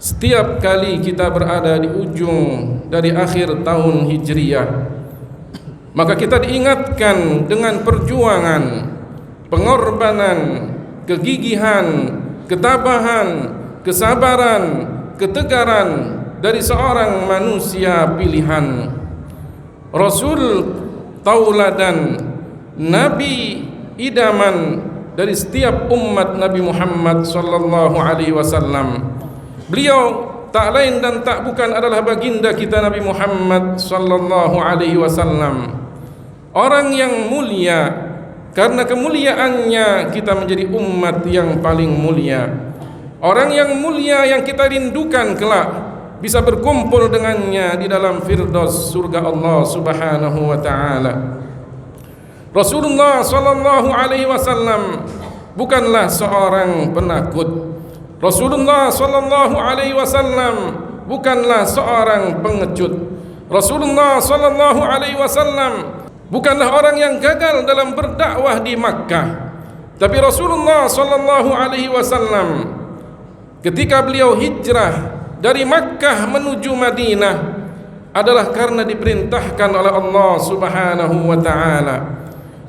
Setiap kali kita berada di ujung dari akhir tahun Hijriyah, maka kita diingatkan dengan perjuangan, pengorbanan, kegigihan, ketabahan, kesabaran, ketegaran dari seorang manusia pilihan, Rasul tauladan, Nabi idaman dari setiap umat Nabi Muhammad sallallahu alaihi wasallam. Beliau tak lain dan tak bukan adalah baginda kita Nabi Muhammad sallallahu alaihi wasallam. Orang yang mulia, karena kemuliaannya kita menjadi umat yang paling mulia. Orang yang mulia yang kita rindukan kelak bisa berkumpul dengannya di dalam firdaus surga Allah Subhanahu wa taala. Rasulullah sallallahu alaihi wasallam bukanlah seorang penakut. Rasulullah sallallahu alaihi wasallam bukanlah seorang pengecut. Rasulullah sallallahu alaihi wasallam bukanlah orang yang gagal dalam berdakwah di Makkah. Tapi Rasulullah sallallahu alaihi wasallam ketika beliau hijrah dari Makkah menuju Madinah adalah karena diperintahkan oleh Allah Subhanahu wa taala.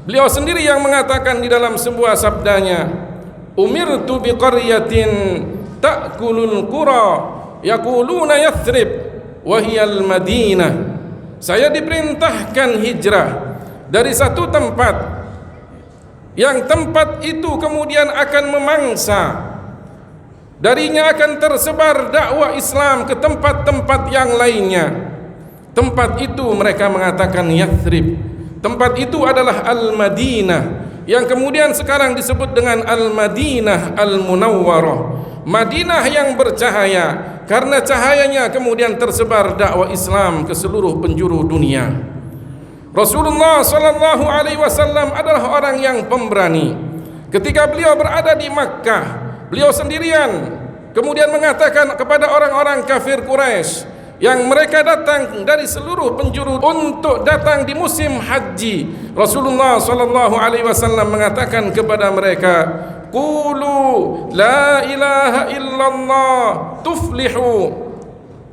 Beliau sendiri yang mengatakan di dalam sebuah sabdanya, umirtu biqaryatin ta'kulul qura yaquluna Yathrib wa hiyal Madinah. Saya diperintahkan hijrah dari satu tempat yang tempat itu kemudian akan memangsa, darinya akan tersebar dakwah Islam ke tempat-tempat yang lainnya. Tempat itu mereka mengatakan Yathrib. Tempat itu adalah Al-Madinah, yang kemudian sekarang disebut dengan Al-Madinah Al-Munawwarah, Madinah yang bercahaya, karena cahayanya kemudian tersebar dakwah Islam ke seluruh penjuru dunia. Rasulullah sallallahu alaihi wasallam adalah orang yang pemberani. Ketika beliau berada di Makkah, beliau sendirian kemudian mengatakan kepada orang-orang kafir Quraisy yang mereka datang dari seluruh penjuru untuk datang di musim haji. Rasulullah sallallahu alaihi wasallam mengatakan kepada mereka, qulu la ilaha illallah tuflihu.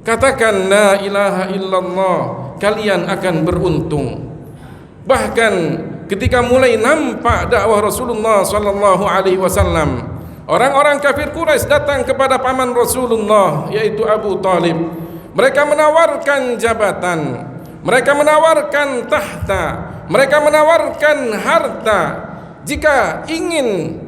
Katakan la ilaha illallah, kalian akan beruntung. Bahkan ketika mulai nampak dakwah Rasulullah sallallahu alaihi wasallam, orang-orang kafir Quraisy datang kepada paman Rasulullah yaitu Abu Talib. Mereka menawarkan jabatan, mereka menawarkan tahta, mereka menawarkan harta. Jika ingin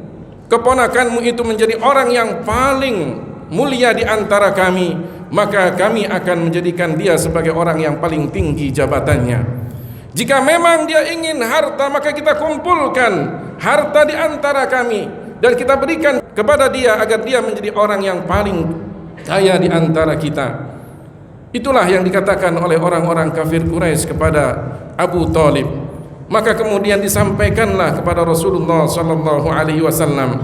keponakanmu itu menjadi orang yang paling mulia di antara kami, maka kami akan menjadikan dia sebagai orang yang paling tinggi jabatannya. Jika memang dia ingin harta, maka kita kumpulkan harta di antara kami dan kita berikan kepada dia agar dia menjadi orang yang paling kaya di antara kita. Itulah yang dikatakan oleh orang-orang kafir Quraisy kepada Abu Talib. Maka kemudian disampaikanlah kepada Rasulullah sallallahu alaihi wasallam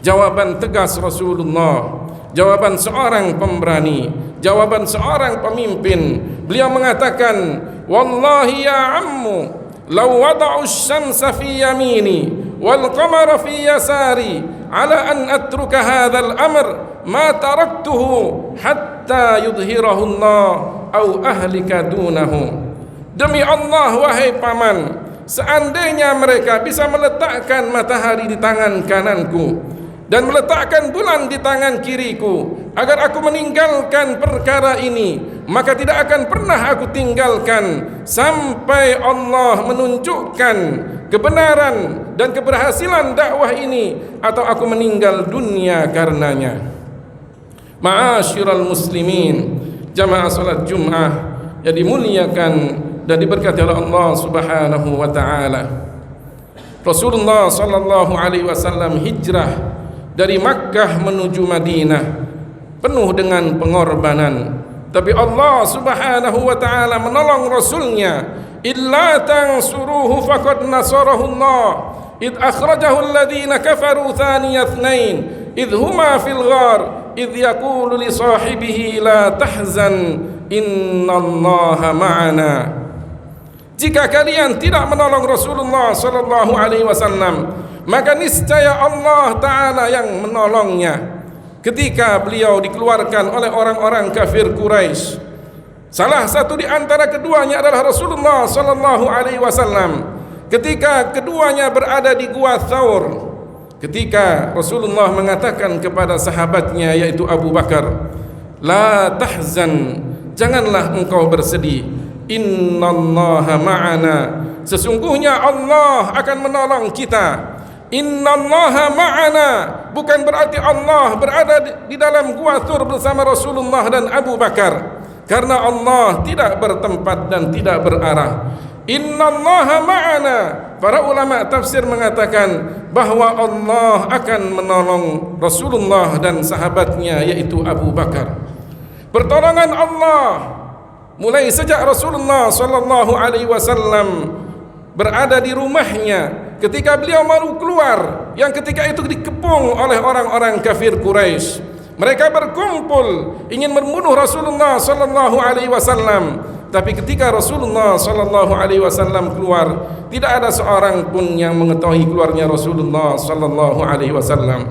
jawaban tegas Rasulullah, jawaban seorang pemberani, jawaban seorang pemimpin. Beliau mengatakan, wallahi ya ammu law wada'u asy-syamsa fi yamini wal qamara fi yasari ala an atruka hadzal amr ma taraktuhu hatta yudhhirahu Allah au ahlika dunahu. Demi Allah wahai paman, seandainya mereka bisa meletakkan matahari di tangan kananku dan meletakkan bulan di tangan kiriku agar aku meninggalkan perkara ini, maka tidak akan pernah aku tinggalkan sampai Allah menunjukkan kebenaran dan keberhasilan dakwah ini atau aku meninggal dunia karenanya. Ma'asyiral muslimin, jamaah salat Jumat yang dimuliakan dan diberkati oleh Allah Subhanahu wa taala. Rasulullah sallallahu alaihi wasallam hijrah dari Makkah menuju Madinah penuh dengan pengorbanan, tapi Allah Subhanahu wa taala menolong rasulnya. Illa tansuruhu faqad nasarahu Allah id akhrajahu alladhina kafaru thaniya itsnain id huma fil ghar id yaqulu li sahibihi la tahzan innallaha ma'ana. Jika kalian tidak menolong Rasulullah sallallahu alaihi wasallam, maka niscaya Allah taala yang menolongnya ketika beliau dikeluarkan oleh orang-orang kafir Quraisy. Salah satu di antara keduanya adalah Rasulullah sallallahu alaihi wasallam. Ketika keduanya berada di Gua Thaur, ketika Rasulullah mengatakan kepada sahabatnya yaitu Abu Bakar, "La tahzan, janganlah engkau bersedih. Innallaha ma'ana, sesungguhnya Allah akan menolong kita. Innallaha ma'ana, bukan berarti Allah berada di dalam Gua Thaur bersama Rasulullah dan Abu Bakar, karena Allah tidak bertempat dan tidak berarah. Innallaha ma'ana." Para ulama tafsir mengatakan bahwa Allah akan menolong Rasulullah dan sahabatnya yaitu Abu Bakar. Pertolongan Allah mulai sejak Rasulullah sallallahu alaihi wasallam berada di rumahnya ketika beliau baru keluar, yang ketika itu dikepung oleh orang-orang kafir Quraisy. Mereka berkumpul ingin membunuh Rasulullah sallallahu alaihi wasallam. Tapi ketika Rasulullah sallallahu alaihi wasallam keluar, tidak ada seorang pun yang mengetahui keluarnya Rasulullah sallallahu alaihi wasallam.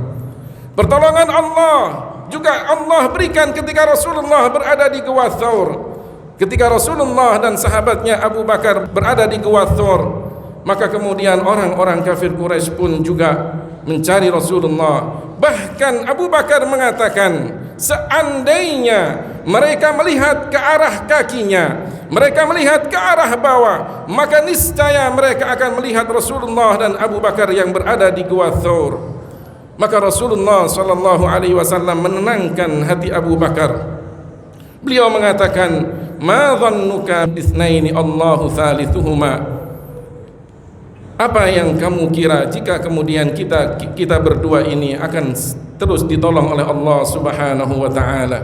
Pertolongan Allah juga Allah berikan ketika Rasulullah berada di Gua Thaur. Ketika Rasulullah dan sahabatnya Abu Bakar berada di Gua Thaur, maka kemudian orang-orang kafir Quraisy pun juga mencari Rasulullah. Bahkan Abu Bakar mengatakan, seandainya mereka melihat ke arah kakinya, mereka melihat ke arah bawah, maka niscaya mereka akan melihat Rasulullah dan Abu Bakar yang berada di Gua Thaur. Maka Rasulullah sallallahu alaihi wasallam menenangkan hati Abu Bakar. Beliau mengatakan, "Ma dhannuka bitsnaini Allahu thalithuhuma?" Apa yang kamu kira jika kemudian kita berdua ini akan terus ditolong oleh Allah Subhanahu wa taala?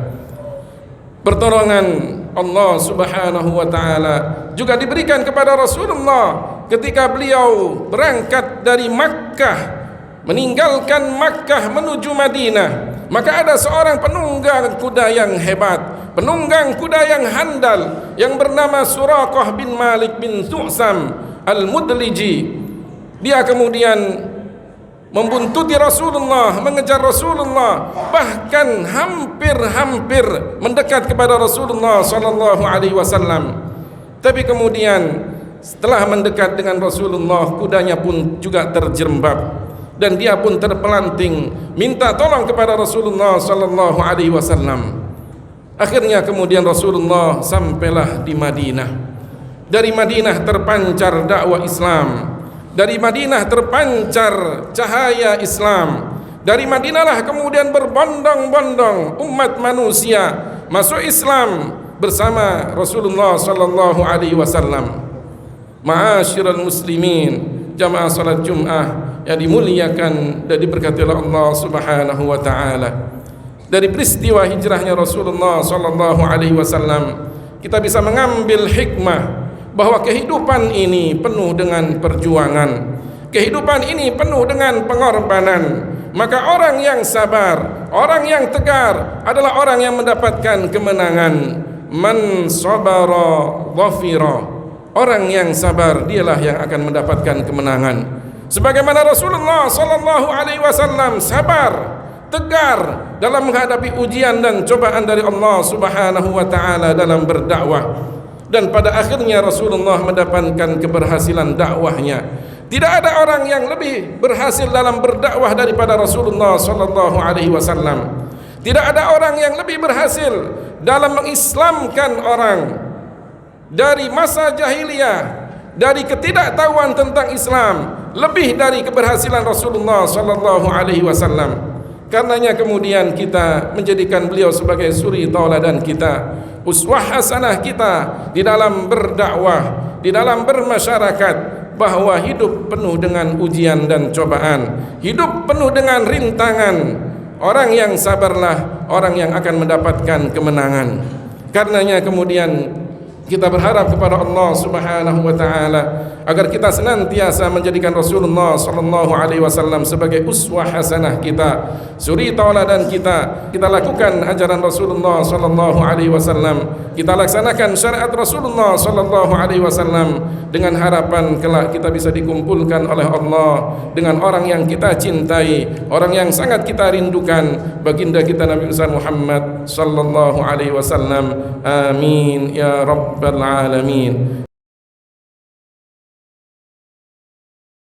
Pertolongan Allah Subhanahu wa taala juga diberikan kepada Rasulullah ketika beliau berangkat dari Makkah, meninggalkan Makkah menuju Madinah. Maka ada seorang penunggang kuda yang hebat, penunggang kuda yang handal, yang bernama Suraqah bin Malik bin Thu'sam Al-Mudliji. Dia kemudian membuntuti Rasulullah, mengejar Rasulullah, bahkan hampir mendekat kepada Rasulullah sallallahu alaihi wasallam. Tapi kemudian setelah mendekat dengan Rasulullah, kudanya pun juga terjerembab dan dia pun terpelanting minta tolong kepada Rasulullah sallallahu alaihi wasallam. Akhirnya kemudian Rasulullah sampailah di Madinah. Dari Madinah terpancar dakwah Islam. Dari Madinah terpancar cahaya Islam. Dari Madinahlah kemudian berbondong-bondong umat manusia masuk Islam bersama Rasulullah sallallahu alaihi wasallam. Ma'asyiral muslimin, jamaah salat Jumat yang dimuliakan dan diberkati oleh Allah Subhanahu wa taala. Dari peristiwa hijrahnya Rasulullah sallallahu alaihi wasallam, kita bisa mengambil hikmah bahwa kehidupan ini penuh dengan perjuangan, kehidupan ini penuh dengan pengorbanan. Maka orang yang sabar, orang yang tegar adalah orang yang mendapatkan kemenangan. Man sabara dhafira, orang yang sabar dialah yang akan mendapatkan kemenangan. Sebagaimana Rasulullah sallallahu alaihi wasallam sabar, tegar dalam menghadapi ujian dan cobaan dari Allah Subhanahu wa taala dalam berdakwah. Dan pada akhirnya Rasulullah mendapatkan keberhasilan dakwahnya. Tidak ada orang yang lebih berhasil dalam berdakwah daripada Rasulullah sallallahu alaihi wasallam. Tidak ada orang yang lebih berhasil dalam mengislamkan orang dari masa jahiliyah, dari ketidaktahuan tentang Islam, lebih dari keberhasilan Rasulullah sallallahu alaihi wasallam. Karenanya kemudian kita menjadikan beliau sebagai suri tauladan kita, uswah hasanah kita di dalam berdakwah, di dalam bermasyarakat, bahwa hidup penuh dengan ujian dan cobaan, hidup penuh dengan rintangan. Orang yang sabarlah orang yang akan mendapatkan kemenangan. Karenanya kemudian kita berharap kepada Allah Subhanahu wa taala agar kita senantiasa menjadikan Rasulullah sallallahu alaihi wasallam sebagai uswah hasanah kita, suri tauladan kita. Kita lakukan ajaran Rasulullah sallallahu alaihi wasallam, kita laksanakan syariat Rasulullah sallallahu alaihi wasallam, dengan harapan kelak kita bisa dikumpulkan oleh Allah dengan orang yang kita cintai, orang yang sangat kita rindukan, baginda kita Nabi besar Muhammad sallallahu alaihi wasallam. Amin ya rabbal alamin.